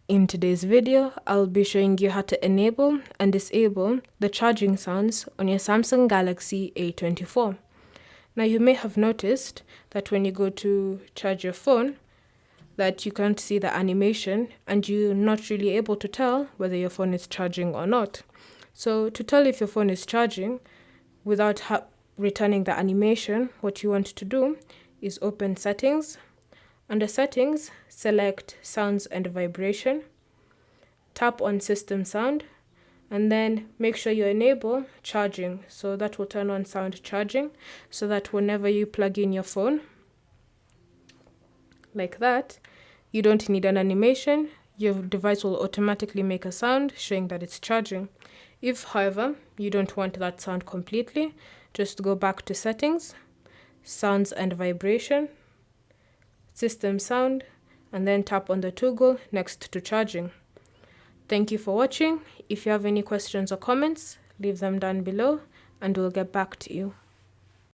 In today's video, I'll be showing you how to enable and disable the charging sounds on your Samsung Galaxy A24. Now you may have noticed that when you go to charge your phone, that you can't see the animation and you're not really able to tell whether your phone is charging or not. So to tell if your phone is charging without returning the animation, what you want to do is open Settings. Under Settings, select Sounds and Vibration, tap on System Sound, and then make sure you enable charging. So that will turn on sound charging, so that whenever you plug in your phone, like that, you don't need an animation. Your device will automatically make a sound showing that it's charging. If, however, you don't want that sound completely, just go back to Settings, Sounds and Vibration, System Sound, and then tap on the toggle next to charging. Thank you for watching. If you have any questions or comments, leave them down below and we'll get back to you.